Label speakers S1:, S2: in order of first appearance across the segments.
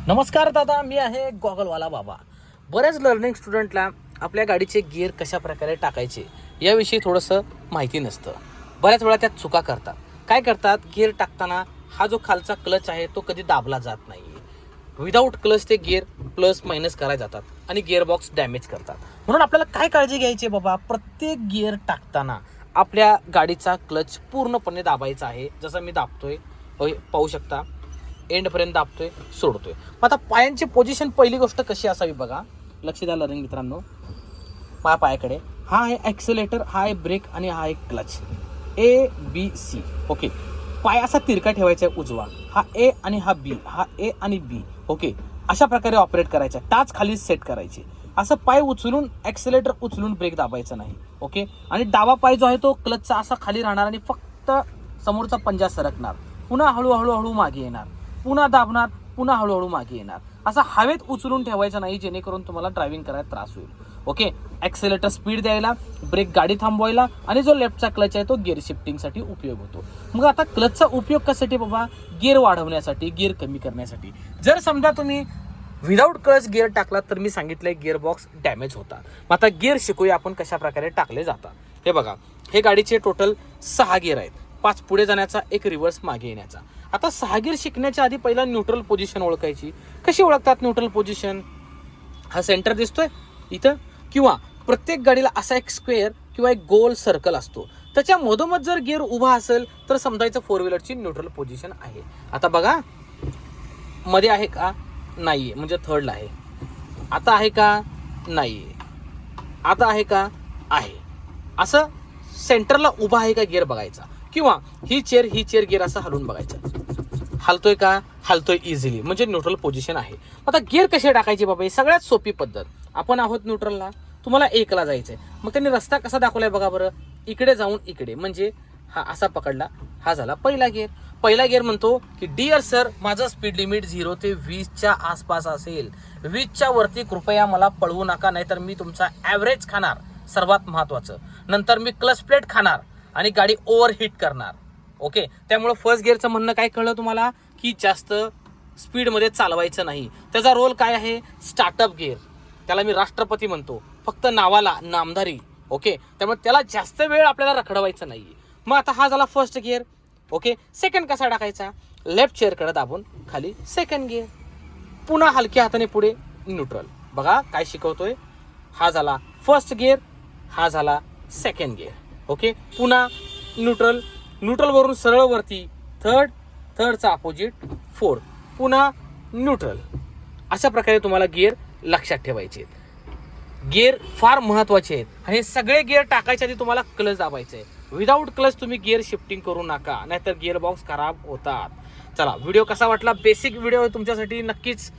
S1: नमस्कार दादा, मी आहे गॉगलवाला बाबा. बऱ्याच लर्निंग स्टुडंटला आपल्या गाडीचे गिअर कशा प्रकारे टाकायचे याविषयी थोडंसं माहिती नसतं. बऱ्याच वेळा त्यात चुका करतात. काय करतात, गिअर टाकताना हा जो खालचा क्लच आहे तो कधी दाबला जात नाही. विदाऊट क्लच ते गिअर प्लस मायनस करायला जातात आणि गिअर बॉक्स डॅमेज करतात. म्हणून आपल्याला काय काळजी घ्यायची बाबा, प्रत्येक गिअर टाकताना आपल्या गाडीचा क्लच पूर्णपणे दाबायचा आहे. जसं मी दाबतोय, पाहू शकता, एंडपर्यंत दाबतोय, सोडतोय. आता पायांची पोझिशन पहिली गोष्ट कशी असावी बघा, लक्ष द्या लर्निंग मित्रांनो. माझ्या पायाकडे हा आहे ॲक्सिलेटर, हा आहे ब्रेक आणि हा आहे क्लच. ABC. ओके, पाय असा तिरका ठेवायचा आहे उजवा, हा A आणि हा B, हा A आणि B. ओके, अशा प्रकारे ऑपरेट करायचा. टाच खाली सेट करायची. असं पाय उचलून ॲक्सिलेटर उचलून ब्रेक दाबायचा नाही. ओके, आणि डावा पाय जो आहे तो क्लचचा असा खाली राहणार आणि फक्त समोरचा पंजा सरकणार. पुन्हा हळूहळू मागे येणार, पुन्हा दाबणार, पुन्हा हळूहळू मागे येणार. असा हवेत उचलून ठेवायचा नाही, जेणेकरून तुम्हाला ड्रायव्हिंग करायला त्रास होईल. ओके, ॲक्सिलेटर स्पीड द्यायला, ब्रेक गाडी थांबवायला, आणि जो लेफ्टचा क्लच आहे तो गिअर शिफ्टिंगसाठी उपयोग होतो. मग आता क्लचचा उपयोग कशासाठी बाबा, गिअर वाढवण्यासाठी, गिअर कमी करण्यासाठी. जर समजा तुम्ही विदाऊट क्लच गिअर टाकला तर मी सांगितलंय गिअर बॉक्स डॅमेज होता. मग आता गिअर शिकूया आपण कशा प्रकारे टाकले जातात. हे बघा, हे गाडीचे टोटल 6 गिअर आहेत. 5 पुढे जाण्याचा, 1 रिव्हर्स मागे येण्याचा. आता 6 गिअर शिकण्याच्या आधी पहिला न्यूट्रल पोझिशन ओळखायची. कशी ओळखतात न्यूट्रल पोझिशन? हा सेंटर दिसतोय इथं, किंवा प्रत्येक गाडीला असा एक स्क्वेअर किंवा एक गोल सर्कल असतो. त्याच्या मधोमध जर गिअर उभा असेल तर समजायचं 4 व्हीलरची न्यूट्रल पोझिशन आहे. आता बघा, मध्ये आहे का? नाहीये, म्हणजे थर्डला आहे. आता आहे का? नाहीये. आता आहे का? आहे. असं सेंटरला उभा आहे का गिअर बघायचा, किंवा ही चेअर गिअर असं हलवून बघायचं. हलतोय का? हलतोय इझिली, म्हणजे न्यूट्रल पोझिशन आहे. आता गिअर कसे टाकायचे बाबा, ही सगळ्यात सोपी पद्धत. आपण आहोत न्यूट्रलला, तुम्हाला 1ला जायचंय. मग त्यांनी रस्ता कसा दाखवलाय बघा बरं, इकडे जाऊन इकडे, म्हणजे हा असा पकडला, हा झाला पहिला गिअर. पहिला गिअर म्हणतो की डिअर सर, माझं स्पीड लिमिट 0 ते 20च्या आसपास असेल. 20च्या वरती कृपया मला पळवू नका, नाहीतर मी तुमचा ॲव्हरेज खाणार, सर्वात महत्वाचं. नंतर मी क्लच प्लेट खाणार आणि गाडी ओव्हरहीट करणार. ओके, त्यामुळे फर्स्ट गिअरचं म्हणणं काय कळलं तुम्हाला, की जास्त स्पीडमध्ये चालवायचं नाही. त्याचा रोल काय आहे, स्टार्टअप गिअर. त्याला मी राष्ट्रपती म्हणतो, फक्त नावाला नामधारी. ओके, त्यामुळे त्याला जास्त वेळ आपल्याला रखडवायचं नाही. मग आता हा झाला फर्स्ट गिअर. ओके, सेकंड कसा टाकायचा, लेफ्ट चेअरकडे दाबून खाली सेकंड गिअर, पुन्हा हलक्या हाताने पुढे न्यूट्रल. बघा काय शिकवतोय, हा झाला फर्स्ट गिअर, हा झाला सेकंड गिअर. ओके, पुन्हा न्यूट्रल, न्यूट्रलवरून सरळ वरती थर्डचा अपोजिट फोर्थ, पुन्हा न्यूट्रल. अशा प्रकारे तुम्हाला गिअर लक्षात ठेवायचे आहेत. गिअर फार महत्वाचे आहेत, आणि सगळे गिअर टाकायच्या आधी तुम्हाला क्लच दाबायचे आहे. विदाऊट क्लच तुम्ही गिअर शिफ्टिंग करू नका, नाहीतर गिअर बॉक्स खराब होतात. चला, व्हिडिओ कसा वाटला, बेसिक व्हिडिओ तुमच्यासाठी. नक्कीच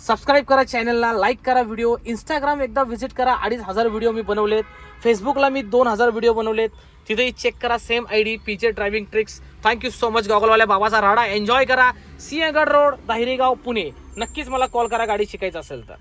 S1: सबस्क्राईब करा चॅनलला, लाईक करा व्हिडिओ. इंस्टाग्राम एकदा व्हिजिट करा, 2500 व्हिडिओ मी बनवलेत. फेसबुकला मी 2000 व्हिडिओ बनवलेत, तिथेही चेक करा, same ID PJ driving tricks. Thank you so much. गॉगलवाल्या बाबाचा राडा एन्जॉय करा. सिंहगड रोड, दाहिरेगाव, पुणे. नक्कीच मला कॉल करा गाडी शिकायचं असेल तर.